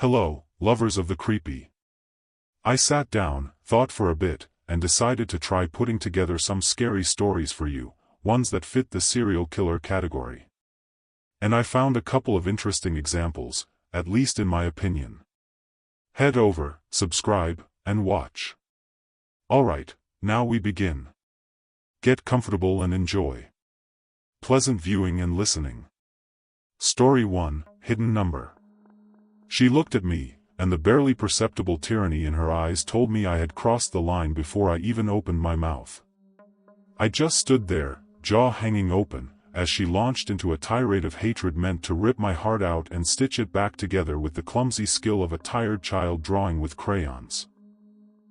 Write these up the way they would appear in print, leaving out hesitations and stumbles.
Hello, lovers of the creepy. I sat down, thought for a bit, and decided to try putting together some scary stories for you, ones that fit the serial killer category. And I found a couple of interesting examples, at least in my opinion. Head over, subscribe, and watch. Alright, now we begin. Get comfortable and enjoy. Pleasant viewing and listening. Story 1, Hidden Number. She looked at me, and the barely perceptible tyranny in her eyes told me I had crossed the line before I even opened my mouth. I just stood there, jaw hanging open, as she launched into a tirade of hatred meant to rip my heart out and stitch it back together with the clumsy skill of a tired child drawing with crayons.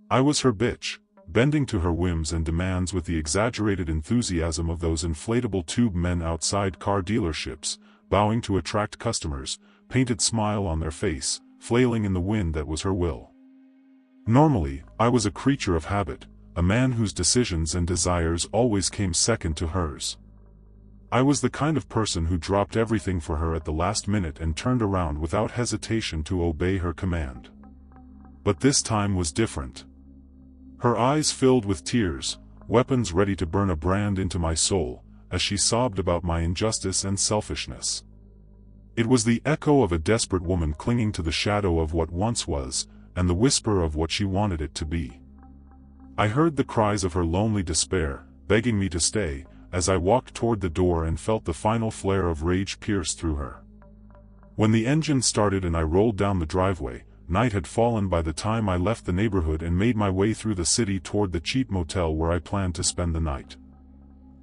I was her bitch, bending to her whims and demands with the exaggerated enthusiasm of those inflatable tube men outside car dealerships, bowing to attract customers, painted smile on their face, flailing in the wind that was her will. Normally, I was a creature of habit, a man whose decisions and desires always came second to hers. I was the kind of person who dropped everything for her at the last minute and turned around without hesitation to obey her command. But this time was different. Her eyes filled with tears, weapons ready to burn a brand into my soul, as she sobbed about my injustice and selfishness. It was the echo of a desperate woman clinging to the shadow of what once was, and the whisper of what she wanted it to be. I heard the cries of her lonely despair, begging me to stay, as I walked toward the door and felt the final flare of rage pierce through her. When the engine started and I rolled down the driveway, night had fallen by the time I left the neighborhood and made my way through the city toward the cheap motel where I planned to spend the night.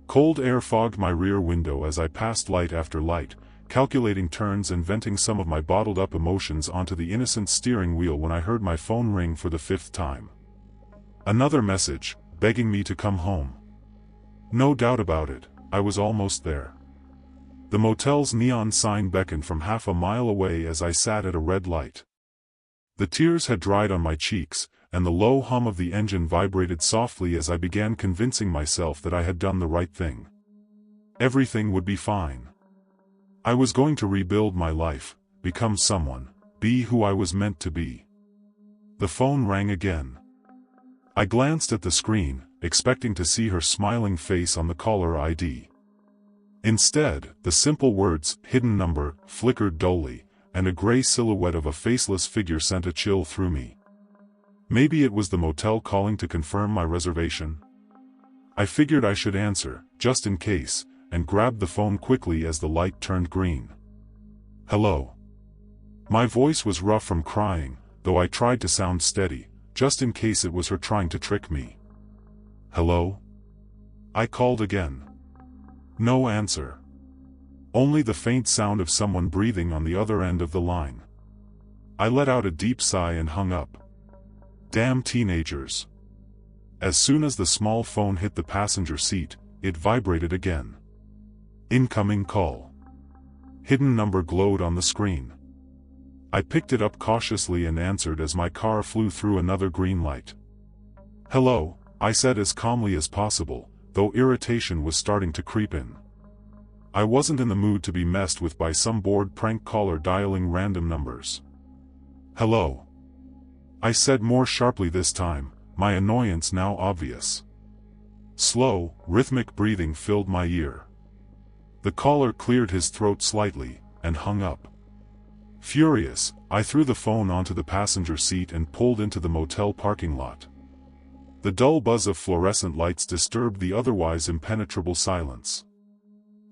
Cold air fogged my rear window as I passed light after light, calculating turns and venting some of my bottled-up emotions onto the innocent steering wheel when I heard my phone ring for the 5th time. Another message, begging me to come home. No doubt about it, I was almost there. The motel's neon sign beckoned from half a mile away as I sat at a red light. The tears had dried on my cheeks, and the low hum of the engine vibrated softly as I began convincing myself that I had done the right thing. Everything would be fine. I was going to rebuild my life, become someone, be who I was meant to be. The phone rang again. I glanced at the screen, expecting to see her smiling face on the caller ID. Instead, the simple words, "hidden number," flickered dully, and a gray silhouette of a faceless figure sent a chill through me. Maybe it was the motel calling to confirm my reservation? I figured I should answer, just in case, and grabbed the phone quickly as the light turned green. Hello. My voice was rough from crying, though I tried to sound steady, just in case it was her trying to trick me. Hello? I called again. No answer. Only the faint sound of someone breathing on the other end of the line. I let out a deep sigh and hung up. Damn teenagers. As soon as the small phone hit the passenger seat, it vibrated again. Incoming call. Hidden number glowed on the screen. I picked it up cautiously and answered as my car flew through another green light. Hello, I said as calmly as possible, though irritation was starting to creep in. I wasn't in the mood to be messed with by some bored prank caller dialing random numbers. Hello. I said more sharply this time, my annoyance now obvious. Slow, rhythmic breathing filled my ear. The caller cleared his throat slightly, and hung up. Furious, I threw the phone onto the passenger seat and pulled into the motel parking lot. The dull buzz of fluorescent lights disturbed the otherwise impenetrable silence.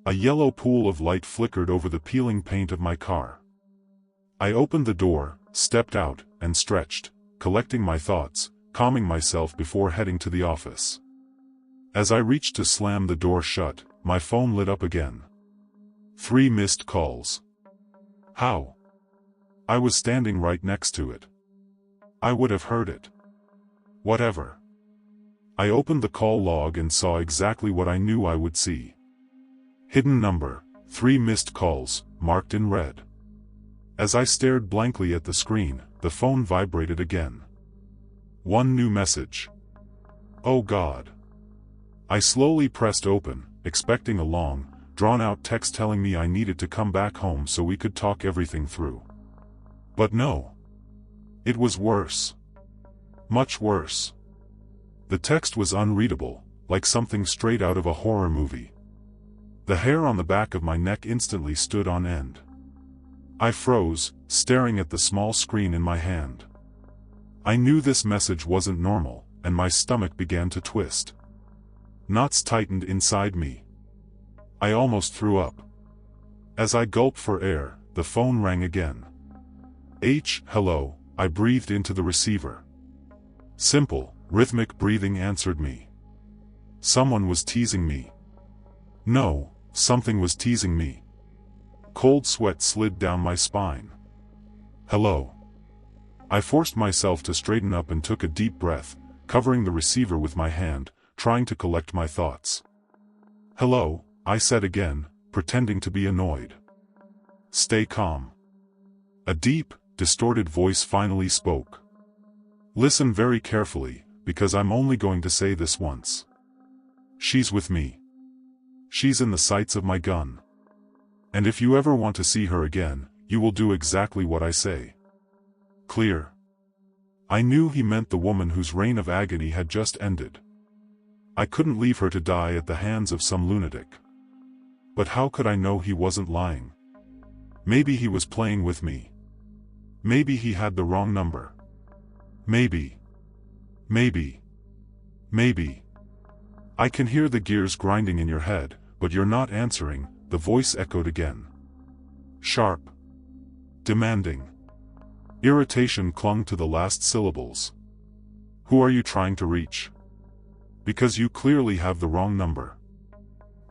A yellow pool of light flickered over the peeling paint of my car. I opened the door, stepped out, and stretched, collecting my thoughts, calming myself before heading to the office. As I reached to slam the door shut, my phone lit up again. 3 missed calls. How? I was standing right next to it. I would have heard it. Whatever. I opened the call log and saw exactly what I knew I would see. Hidden number, 3 missed calls, marked in red. As I stared blankly at the screen, the phone vibrated again. 1 new message. Oh God. I slowly pressed open, expecting a long, drawn-out text telling me I needed to come back home so we could talk everything through. But no. It was worse. Much worse. The text was unreadable, like something straight out of a horror movie. The hair on the back of my neck instantly stood on end. I froze, staring at the small screen in my hand. I knew this message wasn't normal, and my stomach began to twist. Knots tightened inside me. I almost threw up. As I gulped for air, the phone rang again. Hello, I breathed into the receiver. Simple, rhythmic breathing answered me. Someone was teasing me. No, something was teasing me. Cold sweat slid down my spine. Hello. I forced myself to straighten up and took a deep breath, covering the receiver with my hand, trying to collect my thoughts. Hello, I said again, pretending to be annoyed. Stay calm. A deep, distorted voice finally spoke. Listen very carefully, because I'm only going to say this once. She's with me. She's in the sights of my gun. And if you ever want to see her again, you will do exactly what I say. Clear? I knew he meant the woman whose reign of agony had just ended. I couldn't leave her to die at the hands of some lunatic. But how could I know he wasn't lying? Maybe he was playing with me. Maybe he had the wrong number. Maybe. I can hear the gears grinding in your head, but you're not answering, the voice echoed again. Sharp. Demanding. Irritation clung to the last syllables. Who are you trying to reach? Because you clearly have the wrong number.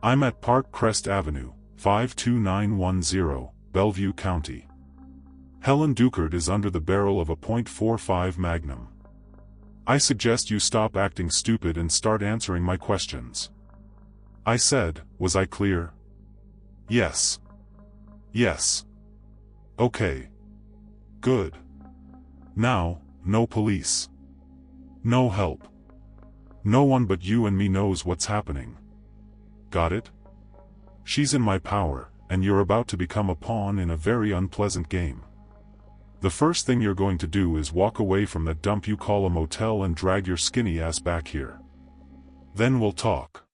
I'm at Park Crest Avenue, 52910, Bellevue County. Helen Duckert is under the barrel of a .45 Magnum. I suggest you stop acting stupid and start answering my questions. I said, was I clear? Yes. Yes. Okay. Good. Now, no police. No help. No one but you and me knows what's happening. Got it? She's in my power, and you're about to become a pawn in a very unpleasant game. The first thing you're going to do is walk away from that dump you call a motel and drag your skinny ass back here. Then we'll talk.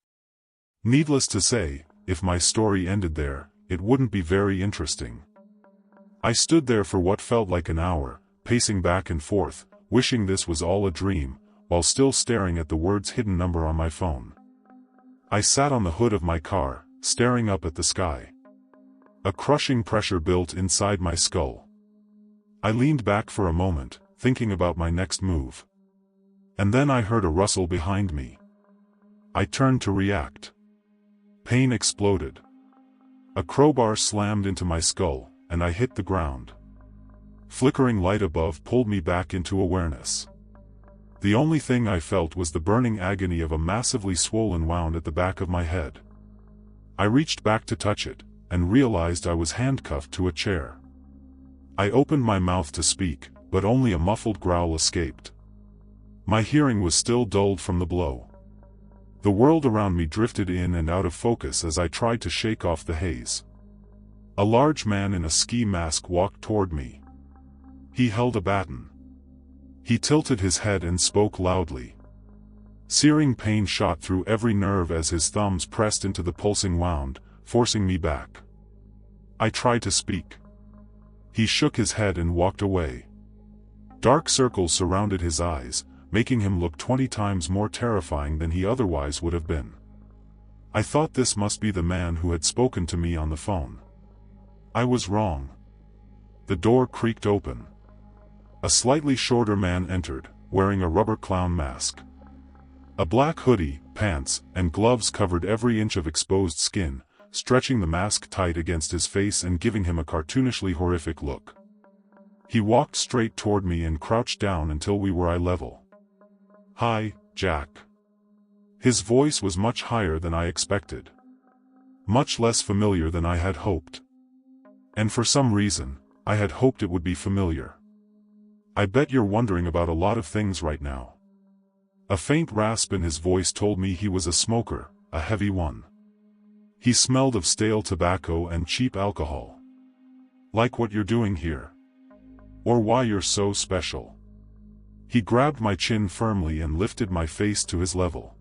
Needless to say, if my story ended there, it wouldn't be very interesting. I stood there for what felt like an hour, pacing back and forth, wishing this was all a dream, while still staring at the words hidden number on my phone. I sat on the hood of my car, staring up at the sky. A crushing pressure built inside my skull. I leaned back for a moment, thinking about my next move. And then I heard a rustle behind me. I turned to react. Pain exploded. A crowbar slammed into my skull, and I hit the ground. Flickering light above pulled me back into awareness. The only thing I felt was the burning agony of a massively swollen wound at the back of my head. I reached back to touch it, and realized I was handcuffed to a chair. I opened my mouth to speak, but only a muffled growl escaped. My hearing was still dulled from the blow. The world around me drifted in and out of focus as I tried to shake off the haze. A large man in a ski mask walked toward me. He held a baton. He tilted his head and spoke loudly. Searing pain shot through every nerve as his thumbs pressed into the pulsing wound, forcing me back. I tried to speak. He shook his head and walked away. Dark circles surrounded his eyes, making him look 20 times more terrifying than he otherwise would have been. I thought this must be the man who had spoken to me on the phone. I was wrong. The door creaked open. A slightly shorter man entered, wearing a rubber clown mask. A black hoodie, pants, and gloves covered every inch of exposed skin, stretching the mask tight against his face and giving him a cartoonishly horrific look. He walked straight toward me and crouched down until we were eye level. "Hi, Jack." His voice was much higher than I expected. Much less familiar than I had hoped. And for some reason, I had hoped it would be familiar. "I bet you're wondering about a lot of things right now." A faint rasp in his voice told me he was a smoker, a heavy one. He smelled of stale tobacco and cheap alcohol. "Like what you're doing here?" or why you're so special. He grabbed my chin firmly and lifted my face to his level.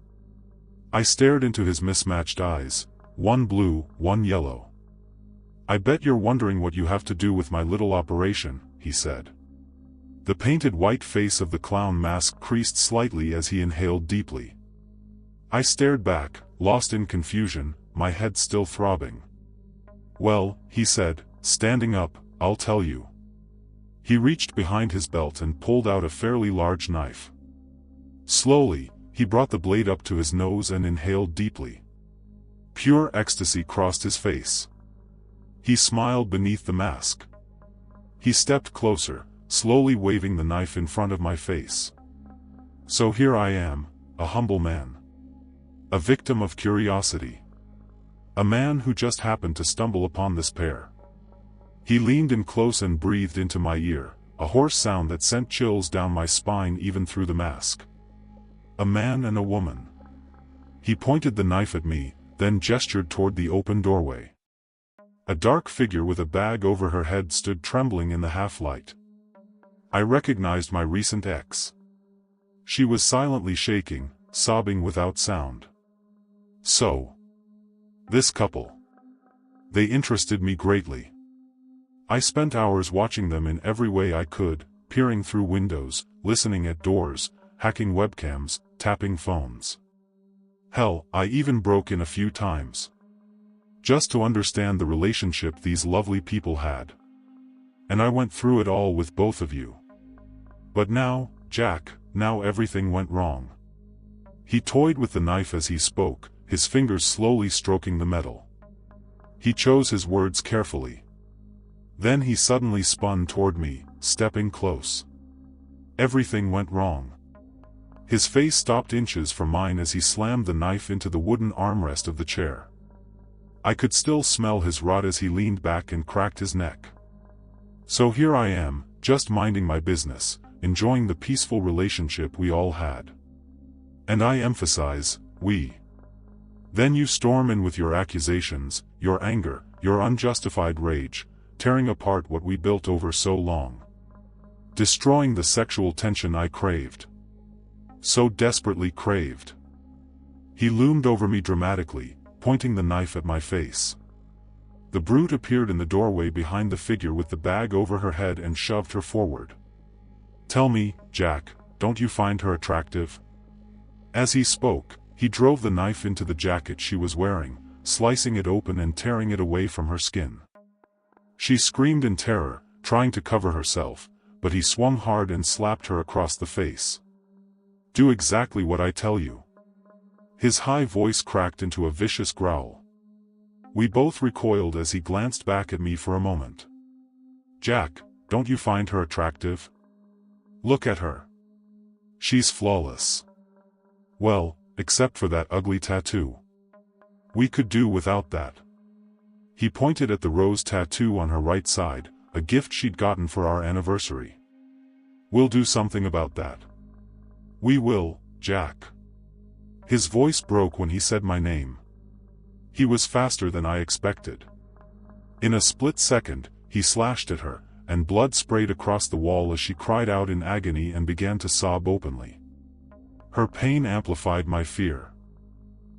I stared into his mismatched eyes, one blue, one yellow. I bet you're wondering what you have to do with my little operation, he said. The painted white face of the clown mask creased slightly as he inhaled deeply. I stared back, lost in confusion, my head still throbbing. Well, he said, standing up, I'll tell you. He reached behind his belt and pulled out a fairly large knife. Slowly, he brought the blade up to his nose and inhaled deeply. Pure ecstasy crossed his face. He smiled beneath the mask. He stepped closer, slowly waving the knife in front of my face. So here I am, a humble man. A victim of curiosity. A man who just happened to stumble upon this pair. He leaned in close and breathed into my ear, a hoarse sound that sent chills down my spine even through the mask. A man and a woman. He pointed the knife at me, then gestured toward the open doorway. A dark figure with a bag over her head stood trembling in the half-light. I recognized my recent ex. She was silently shaking, sobbing without sound. So, this couple. They interested me greatly. I spent hours watching them in every way I could, peering through windows, listening at doors, hacking webcams, tapping phones. Hell, I even broke in a few times. Just to understand the relationship these lovely people had. And I went through it all with both of you. But now, Jack, now everything went wrong. He toyed with the knife as he spoke, his fingers slowly stroking the metal. He chose his words carefully. Then he suddenly spun toward me, stepping close. Everything went wrong. His face stopped inches from mine as he slammed the knife into the wooden armrest of the chair. I could still smell his rot as he leaned back and cracked his neck. So here I am, just minding my business, enjoying the peaceful relationship we all had. And I emphasize, we. Then you storm in with your accusations, your anger, your unjustified rage, tearing apart what we built over so long. Destroying the sexual tension I craved. So desperately craved. He loomed over me dramatically, pointing the knife at my face. The brute appeared in the doorway behind the figure with the bag over her head and shoved her forward. Tell me, Jack, don't you find her attractive? As he spoke, he drove the knife into the jacket she was wearing, slicing it open and tearing it away from her skin. She screamed in terror, trying to cover herself, but he swung hard and slapped her across the face. Do exactly what I tell you. His high voice cracked into a vicious growl. We both recoiled as he glanced back at me for a moment. Jack, don't you find her attractive? Look at her. She's flawless. Well, except for that ugly tattoo. We could do without that. He pointed at the rose tattoo on her right side, a gift she'd gotten for our anniversary. We'll do something about that. We will, Jack. His voice broke when he said my name. He was faster than I expected. In a split second, he slashed at her, and blood sprayed across the wall as she cried out in agony and began to sob openly. Her pain amplified my fear.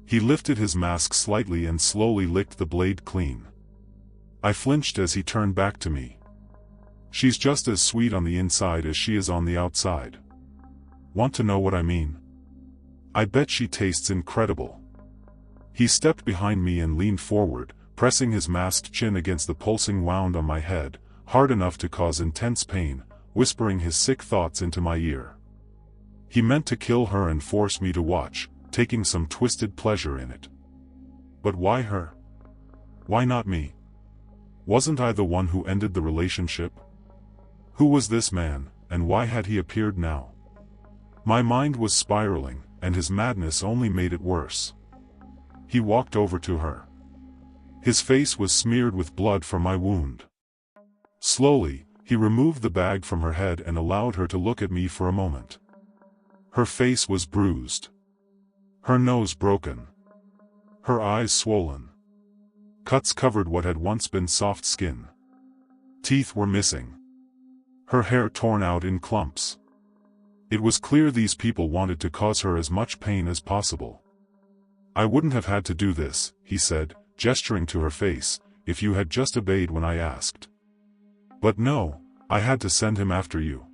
He lifted his mask slightly and slowly licked the blade clean. I flinched as he turned back to me. She's just as sweet on the inside as she is on the outside. Want to know what I mean? I bet she tastes incredible. He stepped behind me and leaned forward, pressing his masked chin against the pulsing wound on my head, hard enough to cause intense pain, whispering his sick thoughts into my ear. He meant to kill her and force me to watch, taking some twisted pleasure in it. But why her? Why not me? Wasn't I the one who ended the relationship? Who was this man, and why had he appeared now? My mind was spiraling, and his madness only made it worse. He walked over to her. His face was smeared with blood from my wound. Slowly, he removed the bag from her head and allowed her to look at me for a moment. Her face was bruised. Her nose broken. Her eyes swollen. Cuts covered what had once been soft skin. Teeth were missing. her hair torn out in clumps. It was clear these people wanted to cause her as much pain as possible. "I wouldn't have had to do this," he said, gesturing to her face, "if you had just obeyed when I asked. But no, I had to send him after you."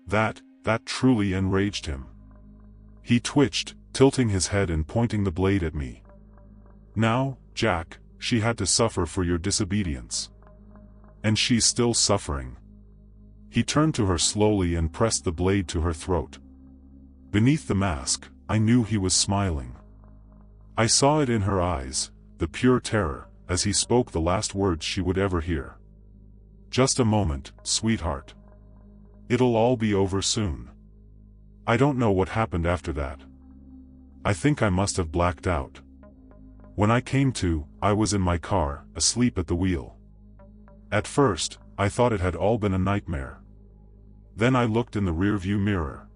That truly enraged him. He twitched, tilting his head and pointing the blade at me. "Now, Jack, she had to suffer for your disobedience. And she's still suffering." He turned to her slowly and pressed the blade to her throat. Beneath the mask, I knew he was smiling. I saw it in her eyes, the pure terror, as he spoke the last words she would ever hear. "Just a moment, sweetheart. It'll all be over soon." I don't know what happened after that. I think I must have blacked out. When I came to, I was in my car, asleep at the wheel. At first, I thought it had all been a nightmare. Then I looked in the rearview mirror.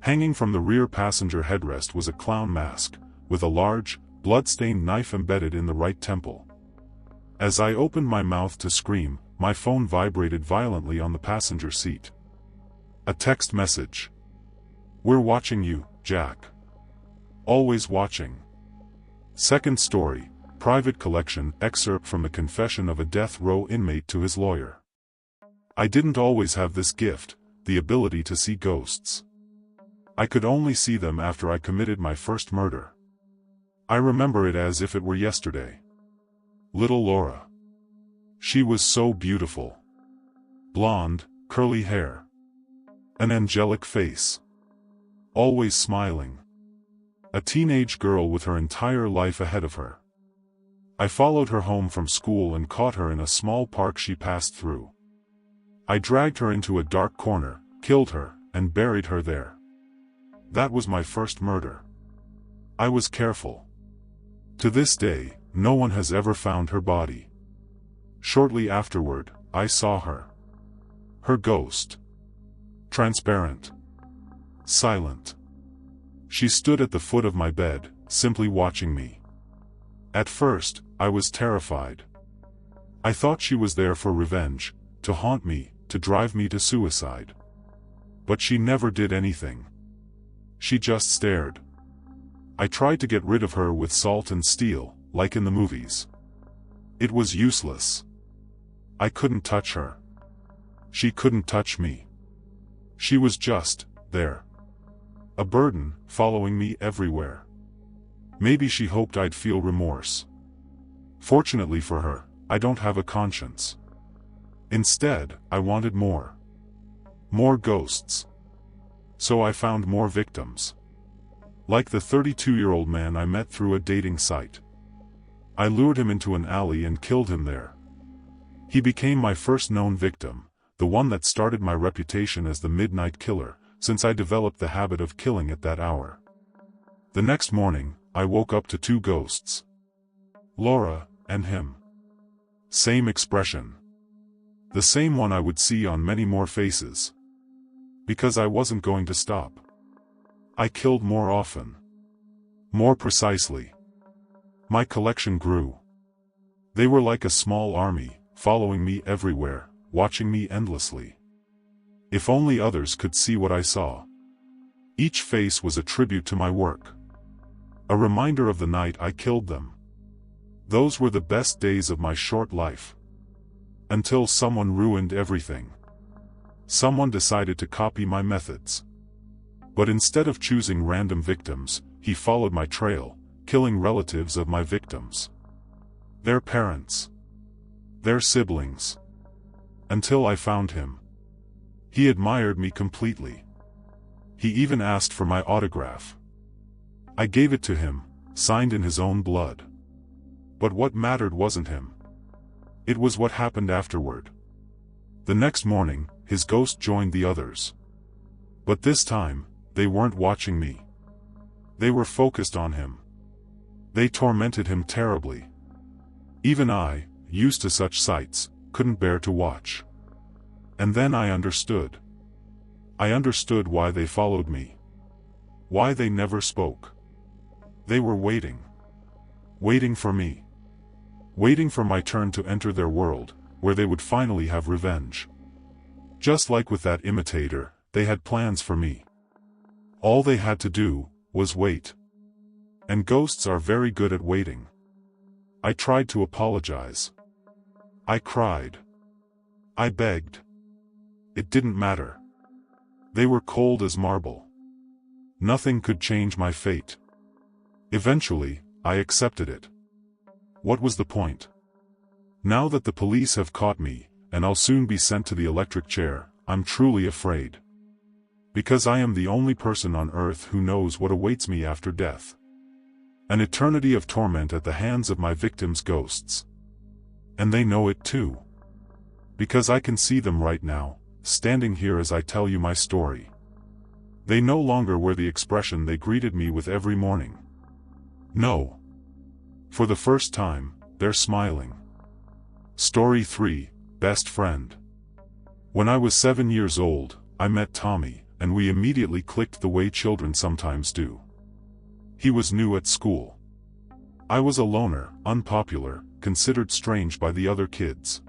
Hanging from the rear passenger headrest was a clown mask, with a large, blood-stained knife embedded in the right temple. As I opened my mouth to scream, my phone vibrated violently on the passenger seat. A text message. "We're watching you, Jack. Always watching." Second story, private collection excerpt from the confession of a death row inmate to his lawyer. "I didn't always have this gift, the ability to see ghosts. I could only see them after I committed my first murder. I remember it as if it were yesterday. Little Laura. She was so beautiful. Blonde, curly hair. An angelic face. Always smiling. A teenage girl with her entire life ahead of her. I followed her home from school and caught her in a small park she passed through. I dragged her into a dark corner, killed her, and buried her there. That was my first murder. I was careful. To this day, no one has ever found her body. Shortly afterward, I saw her. Her ghost. Transparent. Silent. She stood at the foot of my bed, simply watching me. At first, I was terrified. I thought she was there for revenge, to haunt me, to drive me to suicide. But she never did anything. She just stared. I tried to get rid of her with salt and steel, like in the movies. It was useless. I couldn't touch her. She couldn't touch me. She was just there. A burden, following me everywhere. Maybe she hoped I'd feel remorse. Fortunately for her, I don't have a conscience. Instead, I wanted more. More ghosts. So I found more victims. Like the 32-year-old man I met through a dating site. I lured him into an alley and killed him there. He became my first known victim, the one that started my reputation as the Midnight Killer, since I developed the habit of killing at that hour. The next morning, I woke up to two ghosts. Laura, and him. Same expression. The same one I would see on many more faces. Because I wasn't going to stop. I killed more often. More precisely. My collection grew. They were like a small army, following me everywhere, watching me endlessly. If only others could see what I saw. Each face was a tribute to my work. A reminder of the night I killed them. Those were the best days of my short life. Until someone ruined everything. Someone decided to copy my methods. But instead of choosing random victims, he followed my trail, killing relatives of my victims. Their parents. Their siblings. Until I found him. He admired me completely. He even asked for my autograph. I gave it to him, signed in his own blood. But what mattered wasn't him. It was what happened afterward. The next morning, his ghost joined the others. But this time, they weren't watching me. They were focused on him. They tormented him terribly. Even I, used to such sights, couldn't bear to watch. And then I understood. I understood why they followed me. Why they never spoke. They were waiting. Waiting for me. Waiting for my turn to enter their world, where they would finally have revenge. Just like with that imitator, they had plans for me. All they had to do was wait. And ghosts are very good at waiting. I tried to apologize. I cried. I begged. It didn't matter. They were cold as marble. Nothing could change my fate. Eventually, I accepted it. What was the point? Now that the police have caught me, and I'll soon be sent to the electric chair, I'm truly afraid. Because I am the only person on earth who knows what awaits me after death. An eternity of torment at the hands of my victims' ghosts. And they know it too. Because I can see them right now, standing here as I tell you my story. They no longer wear the expression they greeted me with every morning. No. For the first time, they're smiling. Story 3, Best Friend. When I was 7 years old, I met Tommy, and we immediately clicked the way children sometimes do. He was new at school. I was a loner, unpopular, considered strange by the other kids.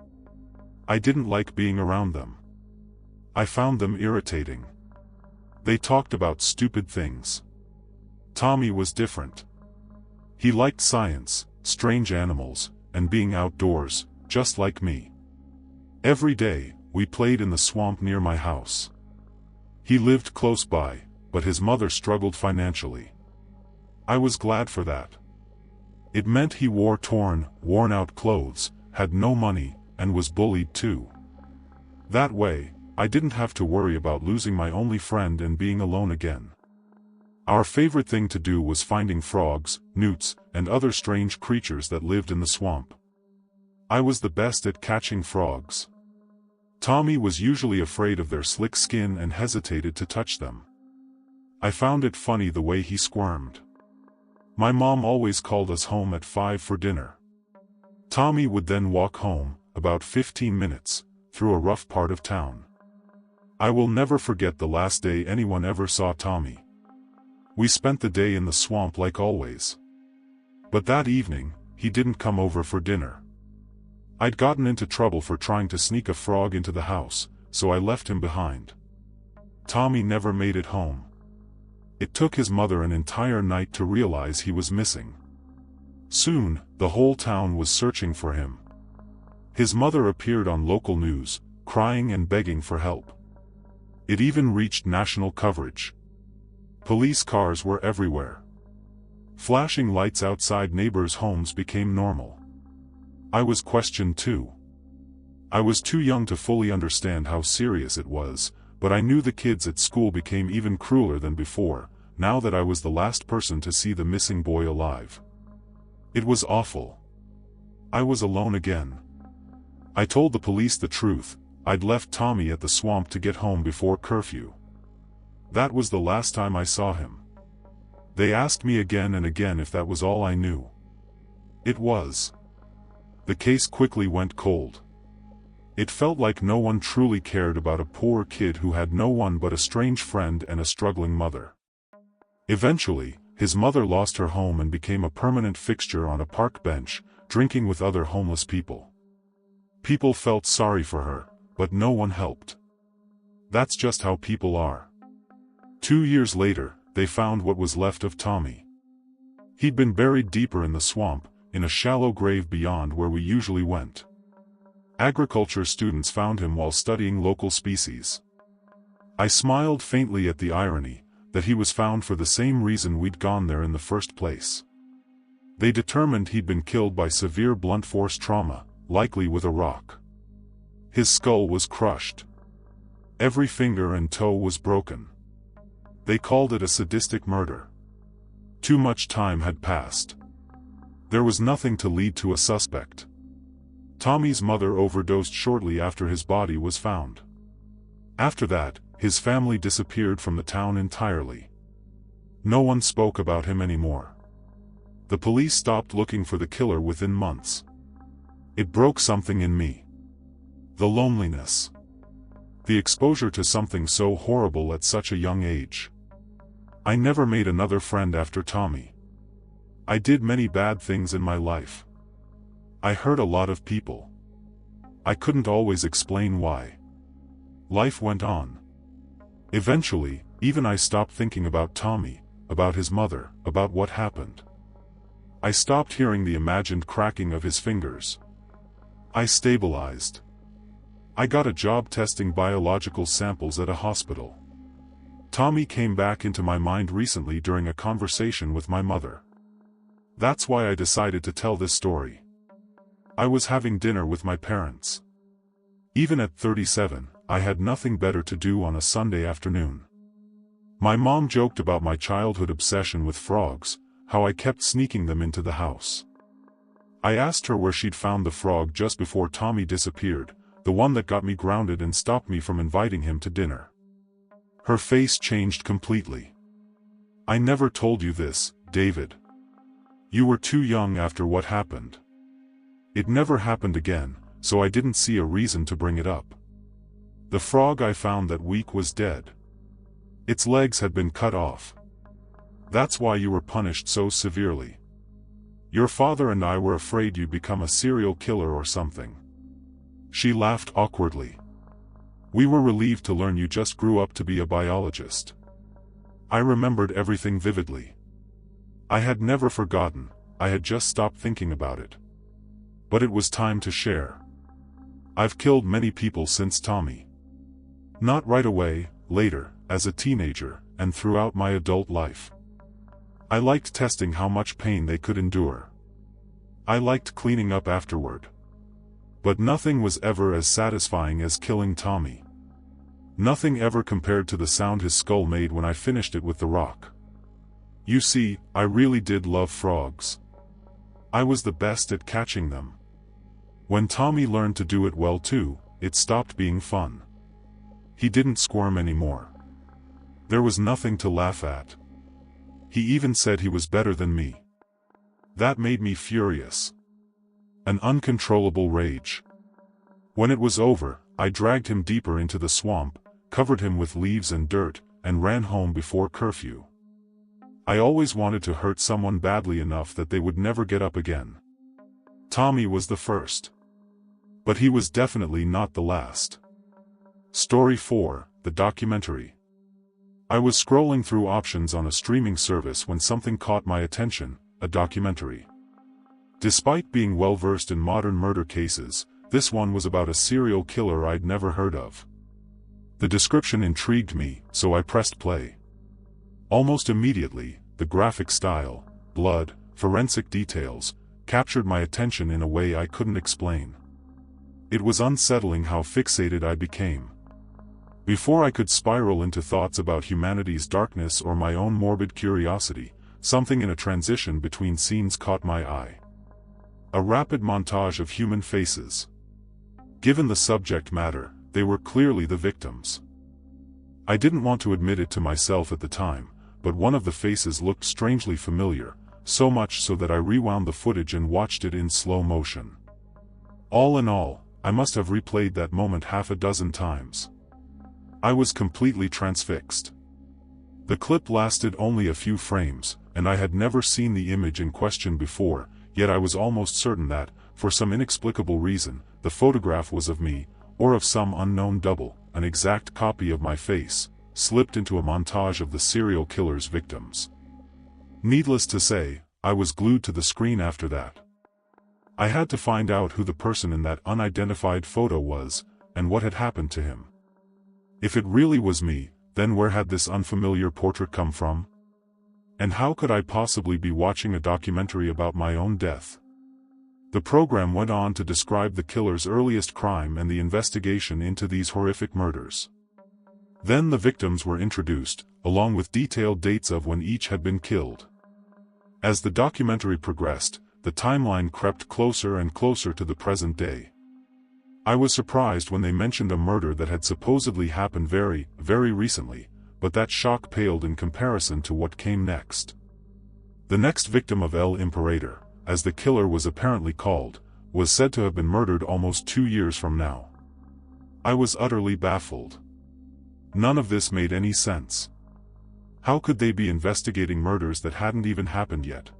I didn't like being around them. I found them irritating. They talked about stupid things. Tommy was different. He liked science, strange animals, and being outdoors, just like me. Every day, we played in the swamp near my house. He lived close by, but his mother struggled financially. I was glad for that. It meant he wore torn, worn-out clothes, had no money, and was bullied too. That way, I didn't have to worry about losing my only friend and being alone again. Our favorite thing to do was finding frogs, newts, and other strange creatures that lived in the swamp. I was the best at catching frogs. Tommy was usually afraid of their slick skin and hesitated to touch them. I found it funny the way he squirmed. My mom always called us home at 5 for dinner. Tommy would then walk home, about 15 minutes, through a rough part of town. I will never forget the last day anyone ever saw Tommy. We spent the day in the swamp like always. But that evening, he didn't come over for dinner. I'd gotten into trouble for trying to sneak a frog into the house, so I left him behind. Tommy never made it home. It took his mother an entire night to realize he was missing. Soon, the whole town was searching for him. His mother appeared on local news, crying and begging for help. It even reached national coverage. Police cars were everywhere. Flashing lights outside neighbors' homes became normal. I was questioned too. I was too young to fully understand how serious it was, but I knew the kids at school became even crueler than before, now that I was the last person to see the missing boy alive. It was awful. I was alone again. I told the police the truth. I'd left Tommy at the swamp to get home before curfew. That was the last time I saw him. They asked me again and again if that was all I knew. It was. The case quickly went cold. It felt like no one truly cared about a poor kid who had no one but a strange friend and a struggling mother. Eventually, his mother lost her home and became a permanent fixture on a park bench, drinking with other homeless people. People felt sorry for her, but no one helped. That's just how people are. 2 years later, they found what was left of Tommy. He'd been buried deeper in the swamp, in a shallow grave beyond where we usually went. Agriculture students found him while studying local species. I smiled faintly at the irony, that he was found for the same reason we'd gone there in the first place. They determined he'd been killed by severe blunt force trauma, likely with a rock. His skull was crushed. Every finger and toe was broken. They called it a sadistic murder. Too much time had passed. There was nothing to lead to a suspect. Tommy's mother overdosed shortly after his body was found. After that, his family disappeared from the town entirely. No one spoke about him anymore. The police stopped looking for the killer within months. It broke something in me. The loneliness. The exposure to something so horrible at such a young age. I never made another friend after Tommy. I did many bad things in my life. I hurt a lot of people. I couldn't always explain why. life went on. Eventually, even I stopped thinking about Tommy, about his mother, about what happened. I stopped hearing the imagined cracking of his fingers. I stabilized. I got a job testing biological samples at a hospital. Tommy came back into my mind recently during a conversation with my mother. That's why I decided to tell this story. I was having dinner with my parents. Even at 37, I had nothing better to do on a Sunday afternoon. My mom joked about my childhood obsession with frogs, how I kept sneaking them into the house. I asked her where she'd found the frog just before Tommy disappeared, the one that got me grounded and stopped me from inviting him to dinner. Her face changed completely. "I never told you this, David. You were too young after what happened. It never happened again, so I didn't see a reason to bring it up. The frog I found that week was dead. Its legs had been cut off. That's why you were punished so severely. Your father and I were afraid you'd become a serial killer or something." She laughed awkwardly. "We were relieved to learn you just grew up to be a biologist." I remembered everything vividly. I had never forgotten, I had just stopped thinking about it. But it was time to share. I've killed many people since Tommy. Not right away, later, as a teenager, and throughout my adult life. I liked testing how much pain they could endure. I liked cleaning up afterward. But nothing was ever as satisfying as killing Tommy. Nothing ever compared to the sound his skull made when I finished it with the rock. You see, I really did love frogs. I was the best at catching them. When Tommy learned to do it well too, it stopped being fun. He didn't squirm anymore. There was nothing to laugh at. He even said he was better than me. That made me furious. An uncontrollable rage. When it was over, I dragged him deeper into the swamp, covered him with leaves and dirt, and ran home before curfew. I always wanted to hurt someone badly enough that they would never get up again. Tommy was the first. But he was definitely not the last. Story 4, the documentary. I was scrolling through options on a streaming service when something caught my attention, a documentary. Despite being well-versed in modern murder cases, this one was about a serial killer I'd never heard of. The description intrigued me, so I pressed play. Almost immediately, the graphic style, blood, forensic details, captured my attention in a way I couldn't explain. It was unsettling how fixated I became. Before I could spiral into thoughts about humanity's darkness or my own morbid curiosity, something in a transition between scenes caught my eye. A rapid montage of human faces. Given the subject matter, they were clearly the victims. I didn't want to admit it to myself at the time, but one of the faces looked strangely familiar, so much so that I rewound the footage and watched it in slow motion. All in all, I must have replayed that moment half a dozen times. I was completely transfixed. The clip lasted only a few frames, and I had never seen the image in question before, yet I was almost certain that, for some inexplicable reason, the photograph was of me, or of some unknown double, an exact copy of my face, slipped into a montage of the serial killer's victims. Needless to say, I was glued to the screen after that. I had to find out who the person in that unidentified photo was, and what had happened to him. If it really was me, then where had this unfamiliar portrait come from? And how could I possibly be watching a documentary about my own death? The program went on to describe the killer's earliest crime and the investigation into these horrific murders. Then the victims were introduced, along with detailed dates of when each had been killed. As the documentary progressed, the timeline crept closer and closer to the present day. I was surprised when they mentioned a murder that had supposedly happened very, very recently, but that shock paled in comparison to what came next. The next victim of El Imperator, as the killer was apparently called, was said to have been murdered almost 2 years from now. I was utterly baffled. None of this made any sense. How could they be investigating murders that hadn't even happened yet?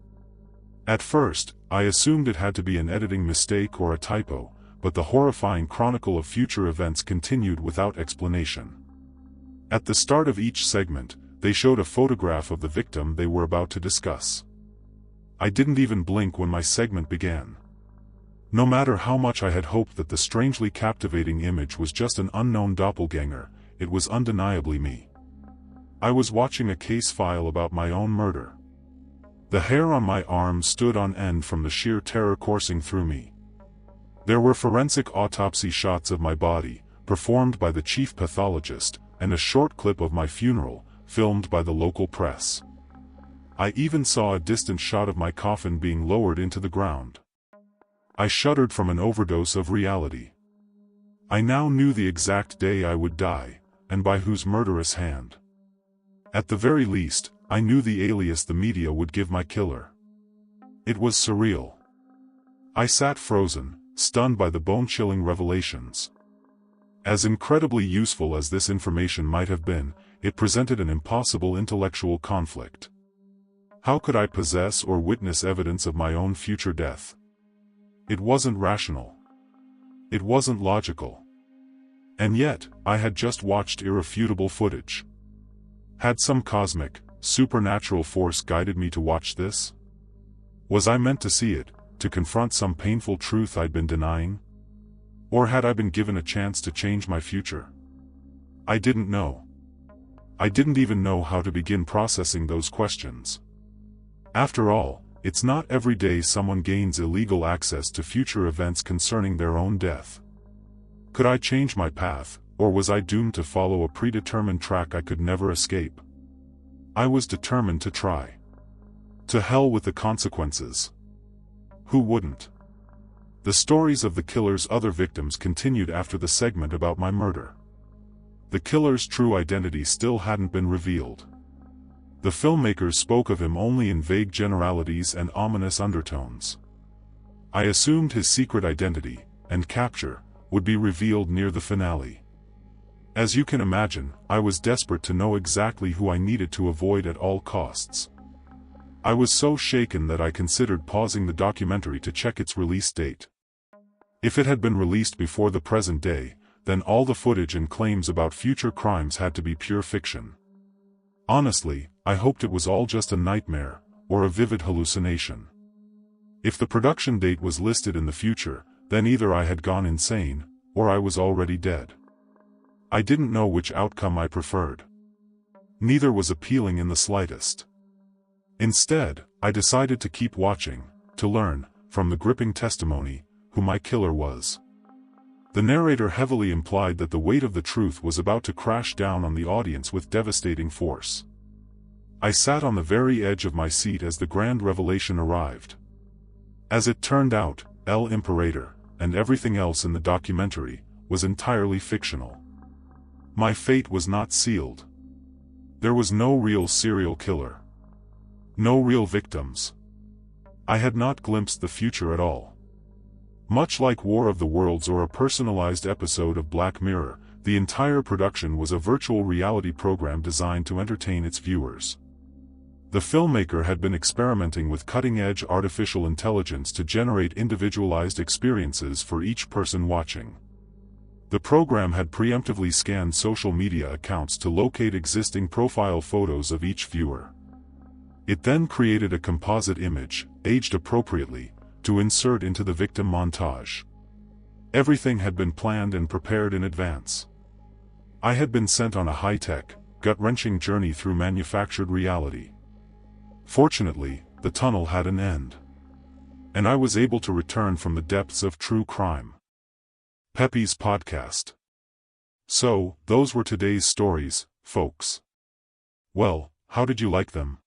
At first, I assumed it had to be an editing mistake or a typo, but the horrifying chronicle of future events continued without explanation. At the start of each segment, they showed a photograph of the victim they were about to discuss. I didn't even blink when my segment began. No matter how much I had hoped that the strangely captivating image was just an unknown doppelganger, it was undeniably me. I was watching a case file about my own murder. The hair on my arm stood on end from the sheer terror coursing through me. There were forensic autopsy shots of my body, performed by the chief pathologist, and a short clip of my funeral, filmed by the local press. I even saw a distant shot of my coffin being lowered into the ground. I shuddered from an overdose of reality. I now knew the exact day I would die, and by whose murderous hand. At the very least, I knew the alias the media would give my killer. It was surreal. I sat frozen, stunned by the bone-chilling revelations. As incredibly useful as this information might have been, it presented an impossible intellectual conflict. How could I possess or witness evidence of my own future death? It wasn't rational. It wasn't logical. And yet, I had just watched irrefutable footage. Had some cosmic, supernatural force guided me to watch this? Was I meant to see it, to confront some painful truth I'd been denying? Or had I been given a chance to change my future? I didn't know. I didn't even know how to begin processing those questions. After all, it's not every day someone gains illegal access to future events concerning their own death. Could I change my path, or was I doomed to follow a predetermined track I could never escape? I was determined to try. To hell with the consequences. Who wouldn't? The stories of the killer's other victims continued after the segment about my murder. The killer's true identity still hadn't been revealed. The filmmakers spoke of him only in vague generalities and ominous undertones. I assumed his secret identity, and capture, would be revealed near the finale. As you can imagine, I was desperate to know exactly who I needed to avoid at all costs. I was so shaken that I considered pausing the documentary to check its release date. If it had been released before the present day, then all the footage and claims about future crimes had to be pure fiction. Honestly, I hoped it was all just a nightmare, or a vivid hallucination. If the production date was listed in the future, then either I had gone insane, or I was already dead. I didn't know which outcome I preferred. Neither was appealing in the slightest. Instead, I decided to keep watching, to learn, from the gripping testimony, who my killer was. The narrator heavily implied that the weight of the truth was about to crash down on the audience with devastating force. I sat on the very edge of my seat as the grand revelation arrived. As it turned out, El Imperator, and everything else in the documentary, was entirely fictional. My fate was not sealed. There was no real serial killer. No real victims. I had not glimpsed the future at all. Much like War of the Worlds or a personalized episode of Black Mirror, the entire production was a virtual reality program designed to entertain its viewers. The filmmaker had been experimenting with cutting-edge artificial intelligence to generate individualized experiences for each person watching. The program had preemptively scanned social media accounts to locate existing profile photos of each viewer. It then created a composite image, aged appropriately, to insert into the victim montage. Everything had been planned and prepared in advance. I had been sent on a high-tech, gut-wrenching journey through manufactured reality. Fortunately, the tunnel had an end. And I was able to return from the depths of true crime. Pepe's podcast. So, those were today's stories, folks. Well, how did you like them?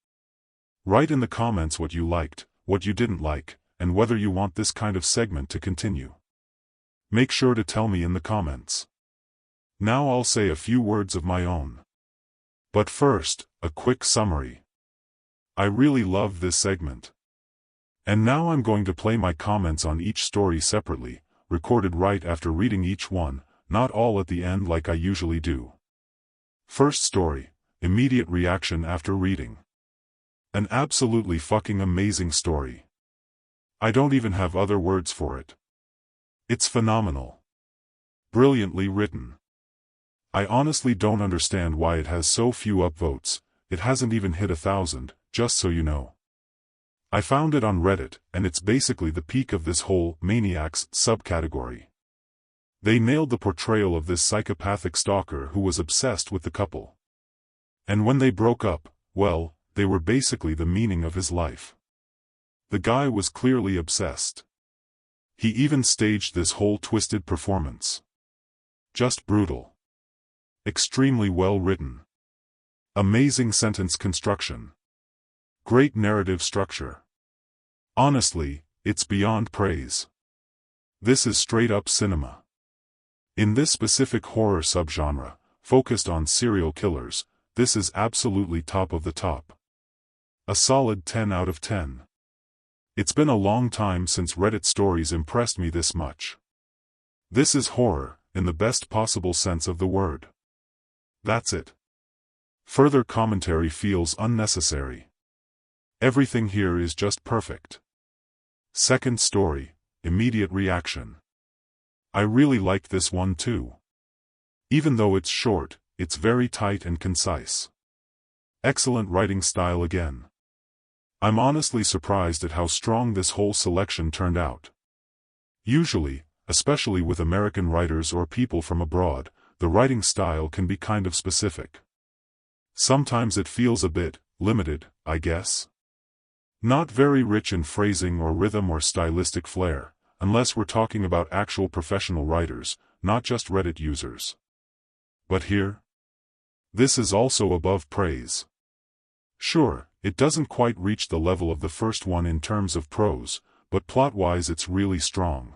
Write in the comments what you liked, what you didn't like, and whether you want this kind of segment to continue. Make sure to tell me in the comments. Now I'll say a few words of my own. But first, a quick summary. I really loved this segment. And now I'm going to play my comments on each story separately, recorded right after reading each one, not all at the end like I usually do. First story, immediate reaction after reading. An absolutely fucking amazing story. I don't even have other words for it. It's phenomenal. Brilliantly written. I honestly don't understand why it has so few upvotes. It hasn't even hit 1,000, just so you know. I found it on Reddit, and it's basically the peak of this whole Maniacs subcategory. They nailed the portrayal of this psychopathic stalker who was obsessed with the couple. And when they broke up, well, they were basically the meaning of his life. The guy was clearly obsessed. He even staged this whole twisted performance. Just brutal. Extremely well written. Amazing sentence construction. Great narrative structure. Honestly, it's beyond praise. This is straight-up cinema. In this specific horror subgenre, focused on serial killers, this is absolutely top of the top. A solid 10 out of 10. It's been a long time since Reddit stories impressed me this much. This is horror, in the best possible sense of the word. That's it. Further commentary feels unnecessary. Everything here is just perfect. Second story, immediate reaction. I really liked this one too. Even though it's short, it's very tight and concise. Excellent writing style again. I'm honestly surprised at how strong this whole selection turned out. Usually, especially with American writers or people from abroad, the writing style can be kind of specific. Sometimes it feels a bit limited, I guess. Not very rich in phrasing or rhythm or stylistic flair, unless we're talking about actual professional writers, not just Reddit users. But here? This is also above praise. Sure, it doesn't quite reach the level of the first one in terms of prose, but plot-wise it's really strong.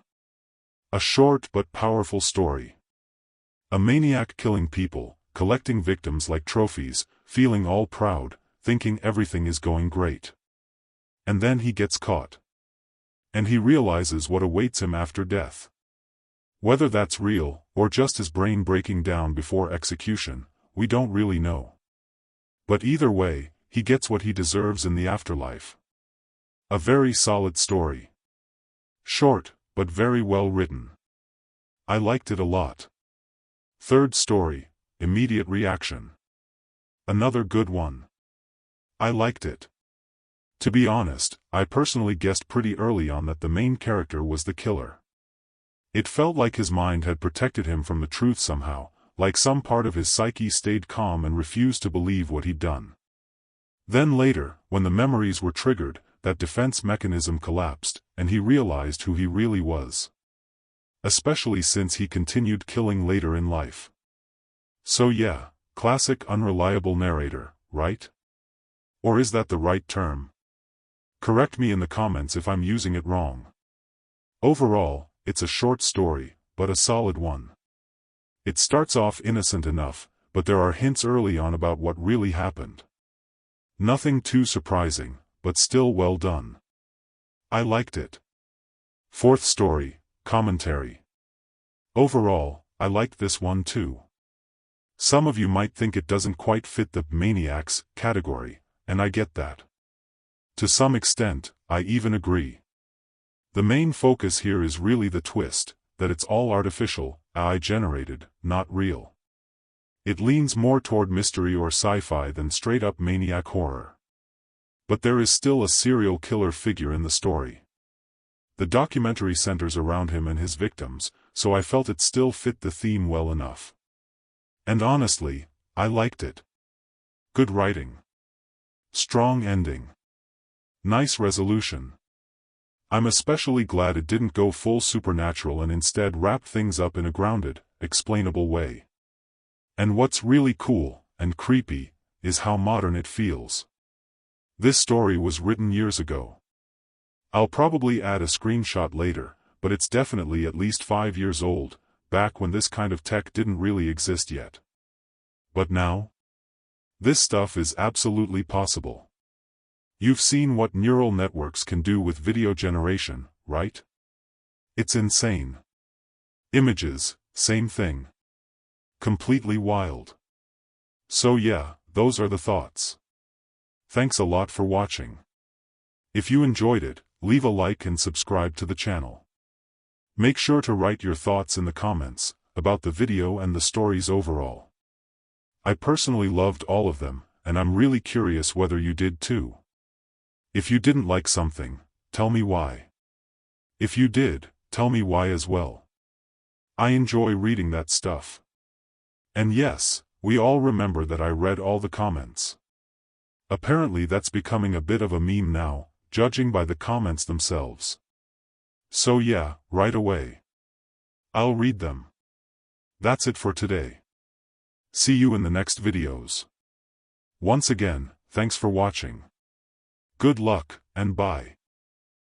A short but powerful story. A maniac killing people, collecting victims like trophies, feeling all proud, thinking everything is going great. And then he gets caught. And he realizes what awaits him after death. Whether that's real, or just his brain breaking down before execution, we don't really know. But either way, he gets what he deserves in the afterlife. A very solid story. Short, but very well written. I liked it a lot. Third story, immediate reaction. Another good one. I liked it. To be honest, I personally guessed pretty early on that the main character was the killer. It felt like his mind had protected him from the truth somehow, like some part of his psyche stayed calm and refused to believe what he'd done. Then later, when the memories were triggered, that defense mechanism collapsed, and he realized who he really was. Especially since he continued killing later in life. So yeah, classic unreliable narrator, right? Or is that the right term? Correct me in the comments if I'm using it wrong. Overall, it's a short story, but a solid one. It starts off innocent enough, but there are hints early on about what really happened. Nothing too surprising, but still well done. I liked it. Fourth story, commentary. Overall, I liked this one too. Some of you might think it doesn't quite fit the Maniacs category, and I get that. To some extent, I even agree. The main focus here is really the twist, that it's all artificial, AI-generated, not real. It leans more toward mystery or sci-fi than straight-up maniac horror. But there is still a serial killer figure in the story. The documentary centers around him and his victims, so I felt it still fit the theme well enough. And honestly, I liked it. Good writing. Strong ending. Nice resolution. I'm especially glad it didn't go full supernatural and instead wrapped things up in a grounded, explainable way. And what's really cool, and creepy, is how modern it feels. This story was written years ago. I'll probably add a screenshot later, but it's definitely at least 5 years old, back when this kind of tech didn't really exist yet. But now? This stuff is absolutely possible. You've seen what neural networks can do with video generation, right? It's insane. Images, same thing. Completely wild. So yeah, those are the thoughts. Thanks a lot for watching. If you enjoyed it, leave a like and subscribe to the channel. Make sure to write your thoughts in the comments about the video and the stories overall. I personally loved all of them, and I'm really curious whether you did too. If you didn't like something, tell me why. If you did, tell me why as well. I enjoy reading that stuff. And yes, we all remember that I read all the comments. Apparently that's becoming a bit of a meme now, judging by the comments themselves. So yeah, right away. I'll read them. That's it for today. See you in the next videos. Once again, thanks for watching. Good luck, and bye.